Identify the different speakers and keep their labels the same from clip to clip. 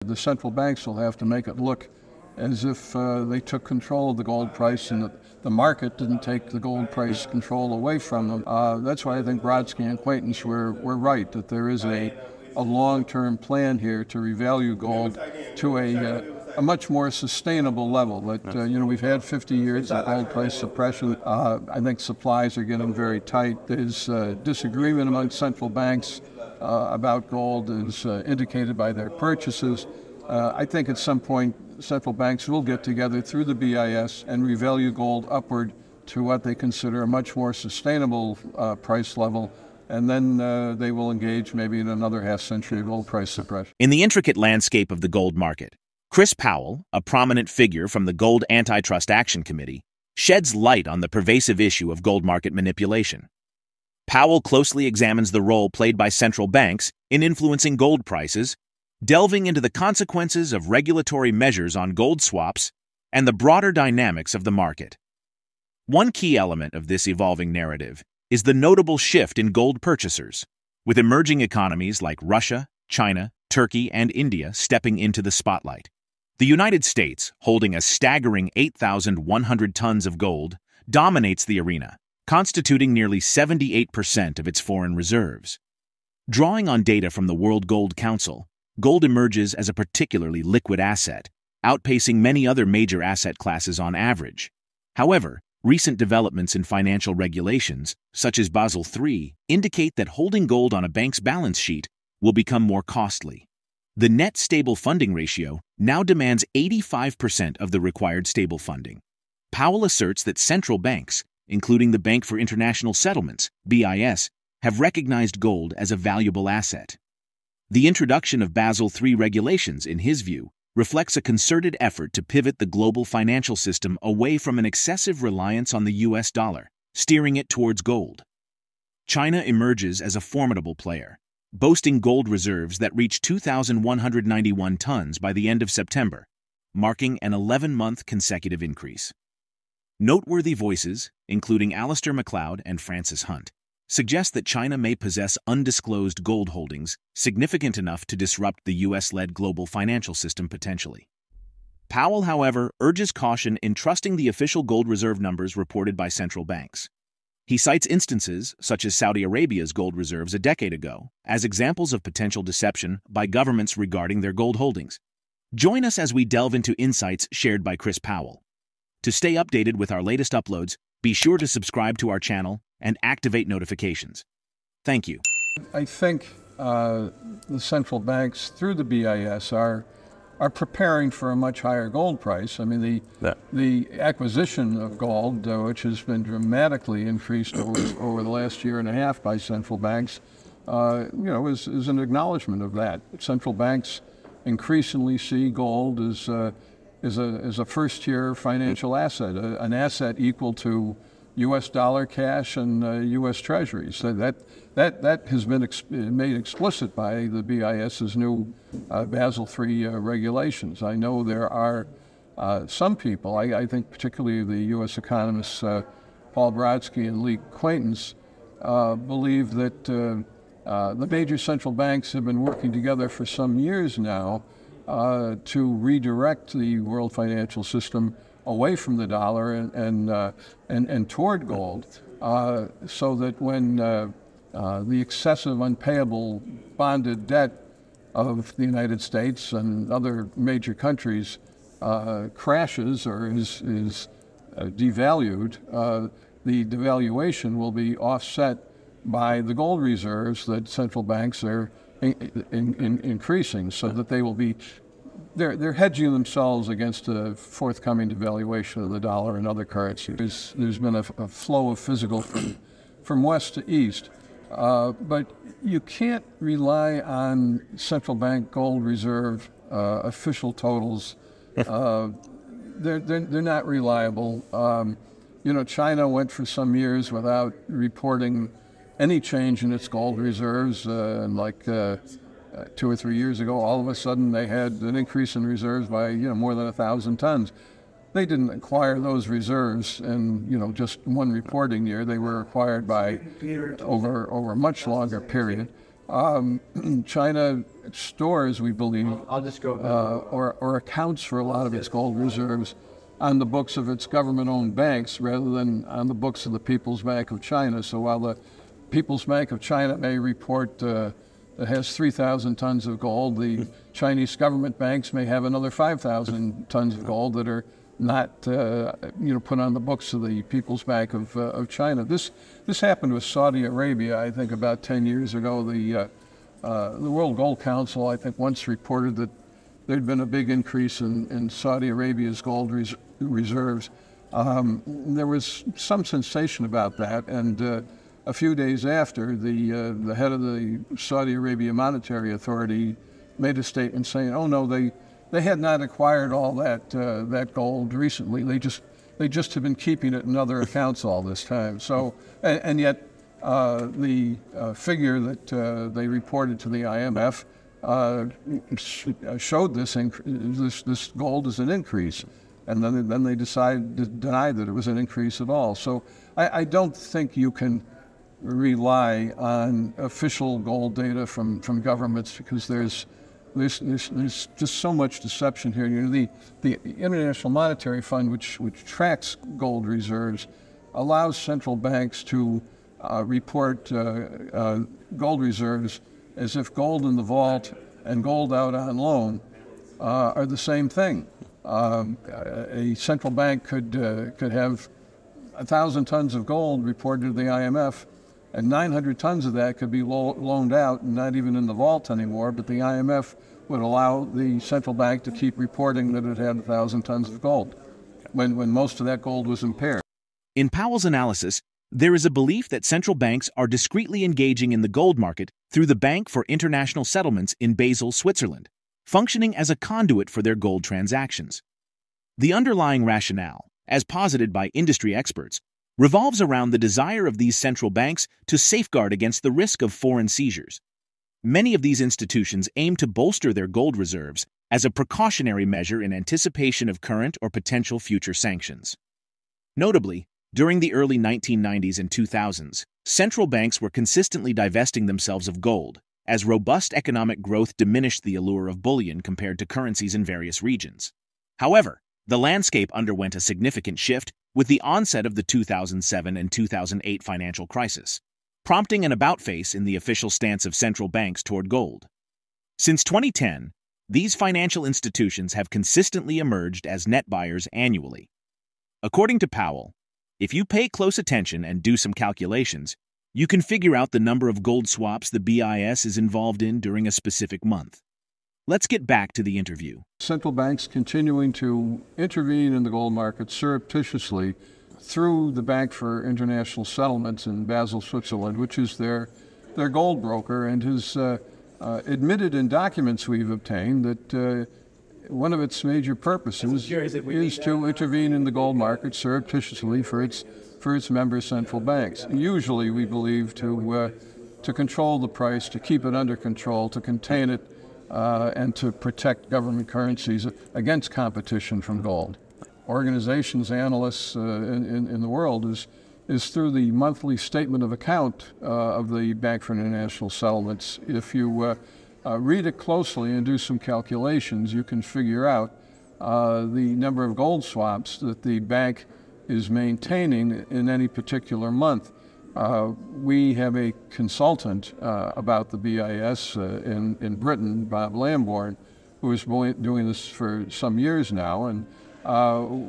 Speaker 1: The central banks will have to make it look as if they took control of the gold price and that the market didn't take the gold price control away from them. That's why I think Brodsky and Quaintance were right, that there is a long-term plan here to revalue gold to a much more sustainable level. That we've had 50 years of gold price suppression. I think supplies are getting very tight. There's disagreement among central banks about gold, as indicated by their purchases. I think at some point central banks will get together through the BIS and revalue gold upward to what they consider a much more sustainable price level, and then they will engage maybe in another half-century of gold price suppression.
Speaker 2: In the intricate landscape of the gold market, ChrisPowell, a prominent figure from the Gold Antitrust Action Committee, sheds light on the pervasive issue of gold market manipulation. Powell closely examines the role played by central banks in influencing gold prices, delving into the consequences of regulatory measures on gold swaps and the broader dynamics of the market. One key element of this evolving narrative is the notable shift in gold purchasers, with emerging economies like Russia, China, Turkey, and India stepping into the spotlight. The United States, holding a staggering 8,100 tons of gold, dominates the arena, constituting nearly 78% of its foreign reserves. Drawing on data from the World Gold Council, gold emerges as a particularly liquid asset, outpacing many other major asset classes on average. However, recent developments in financial regulations, such as Basel III, indicate that holding gold on a bank's balance sheet will become more costly. The net stable funding ratio now demands 85% of the required stable funding. Powell asserts that central banks, including the Bank for International Settlements, BIS, have recognized gold as a valuable asset. The introduction of Basel III regulations, in his view, reflects a concerted effort to pivot the global financial system away from an excessive reliance on the US dollar, steering it towards gold. China emerges as a formidable player, boasting gold reserves that reach 2,191 tons by the end of September, marking an 11-month consecutive increase. Noteworthy voices, including Alistair MacLeod and Francis Hunt, suggest that China may possess undisclosed gold holdings significant enough to disrupt the US-led global financial system potentially. Powell, however, urges caution in trusting the official gold reserve numbers reported by central banks. He cites instances, such as Saudi Arabia's gold reserves a decade ago, as examples of potential deception by governments regarding their gold holdings. Join us as we delve into insights shared by ChrisPowell. To stay updated with our latest uploads, be sure to subscribe to our channel and activate notifications. Thank you.
Speaker 1: I think the central banks, through the BIS, are preparing for a much higher gold price. I mean, the acquisition of gold, which has been dramatically increased over the last year and a half by central banks, is an acknowledgement of that. Central banks increasingly see gold as a first-tier financial asset, an asset equal to U.S. dollar cash and U.S. treasuries. So that has been made explicit by the BIS's new Basel III regulations. I know there are some people, I think particularly the U.S. economists Paul Brodsky and Lee Quaintance, believe that the major central banks have been working together for some years now to redirect the world financial system away from the dollar and toward gold, so that when the excessive unpayable bonded debt of the United States and other major countries crashes or is devalued, the devaluation will be offset by the gold reserves that central banks are increasing, so that they will be they're hedging themselves against a forthcoming devaluation of the dollar and other currencies. There's been a flow of physical from west to east, but you can't rely on central bank gold reserve official totals. They're not reliable. China went for some years without reporting any change in its gold reserves, and 2 or 3 years ago, all of a sudden they had an increase in reserves by more than 1,000 tons. They didn't acquire those reserves in just one reporting year. They were acquired by over a much longer period. China stores, we believe,
Speaker 3: I'll just go
Speaker 1: or accounts for a lot of its gold reserves on the books of its government-owned banks rather than on the books of the People's Bank of China. So while the People's Bank of China may report it has 3,000 tons of gold, the Chinese government banks may have another 5,000 tons of gold that are not put on the books of the People's Bank of China. This happened with Saudi Arabia, I think, about 10 years ago. The World Gold Council, I think, once reported that there'd been a big increase in Saudi Arabia's gold reserves. There was some sensation about that, and a few days after, the head of the Saudi Arabia Monetary Authority made a statement saying, "Oh no, they had not acquired all that gold recently. They just have been keeping it in other accounts all this time." So, and yet the figure that they reported to the IMF showed this gold as an increase, and then they decided to deny that it was an increase at all. So I don't think you can rely on official gold data from governments, because there's just so much deception here. You know, the International Monetary Fund, which tracks gold reserves, allows central banks to report gold reserves as if gold in the vault and gold out on loan are the same thing. A central bank could have 1,000 tons of gold reported to the IMF, and 900 tons of that could be loaned out and not even in the vault anymore, but the IMF would allow the central bank to keep reporting that it had 1,000 tons of gold when most of that gold was impaired.
Speaker 2: In Powell's analysis, there is a belief that central banks are discreetly engaging in the gold market through the Bank for International Settlements in Basel, Switzerland, functioning as a conduit for their gold transactions. The underlying rationale, as posited by industry experts, revolves around the desire of these central banks to safeguard against the risk of foreign seizures. Many of these institutions aim to bolster their gold reserves as a precautionary measure in anticipation of current or potential future sanctions. Notably, during the early 1990s and 2000s, central banks were consistently divesting themselves of gold, as robust economic growth diminished the allure of bullion compared to currencies in various regions. However, the landscape underwent a significant shift with the onset of the 2007 and 2008 financial crisis, prompting an about-face in the official stance of central banks toward gold. Since 2010, these financial institutions have consistently emerged as net buyers annually. According to Powell, if you pay close attention and do some calculations, you can figure out the number of gold swaps the BIS is involved in during a specific month. Let's get back to the interview.
Speaker 1: Central banks continuing to intervene in the gold market surreptitiously through the Bank for International Settlements in Basel, Switzerland, which is their gold broker, and has admitted in documents we've obtained that one of its major purposes is to intervene in the gold market surreptitiously for its member central banks. Usually, we believe, to control the price, to keep it under control, to contain it, and to protect government currencies against competition from gold. Organizations, analysts in the world is through the monthly statement of account of the Bank for International Settlements. If you read it closely and do some calculations, you can figure out the number of gold swaps that the bank is maintaining in any particular month. We have a consultant about the BIS in Britain, Bob Lambourne, who has been doing this for some years now, and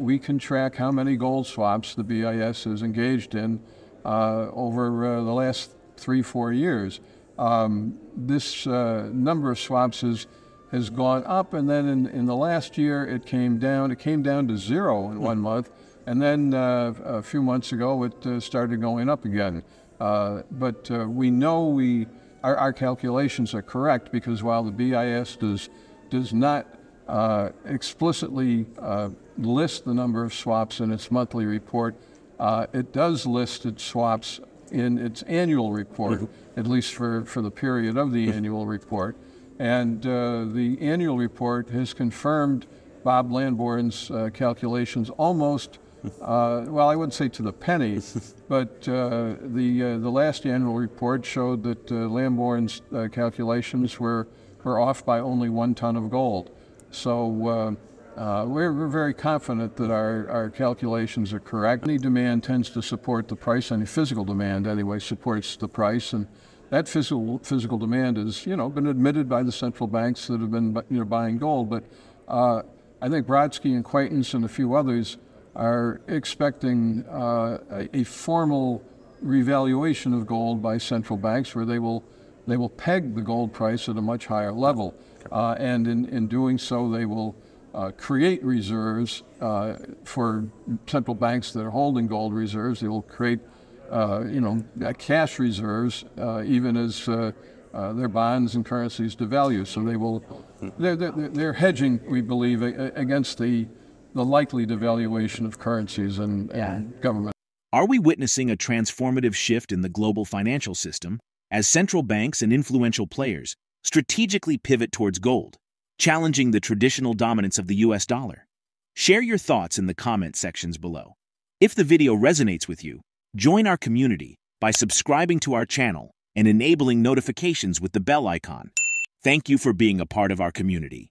Speaker 1: we can track how many gold swaps the BIS has engaged in over the last 3-4 years. This number of swaps has gone up, and then in the last year it came down. It came down to 0 in 1 month, and then a few months ago it started going up again. But we know our calculations are correct, because while the BIS does not explicitly list the number of swaps in its monthly report, it does list its swaps in its annual report, at least for the period of the annual report. And the annual report has confirmed Bob Lambourne's calculations almost well, I wouldn't say to the penny, but the last annual report showed that Lamborn's calculations were off by only 1 ton of gold. So we're very confident that our calculations are correct. Any demand tends to support the price. Any physical demand, anyway, supports the price, and that physical demand has, been admitted by the central banks that have been, buying gold. But I think Brodsky and Quaintance and a few others are expecting a formal revaluation of gold by central banks, where they will peg the gold price at a much higher level, and in doing so, they will create reserves for central banks that are holding gold reserves. They will create, cash reserves, even as their bonds and currencies devalue. So they're hedging, we believe, against the likely devaluation of currencies and government.
Speaker 2: Are we witnessing a transformative shift in the global financial system as central banks and influential players strategically pivot towards gold, challenging the traditional dominance of the US dollar? Share your thoughts in the comment sections below. If the video resonates with you, join our community by subscribing to our channel and enabling notifications with the bell icon. Thank you for being a part of our community.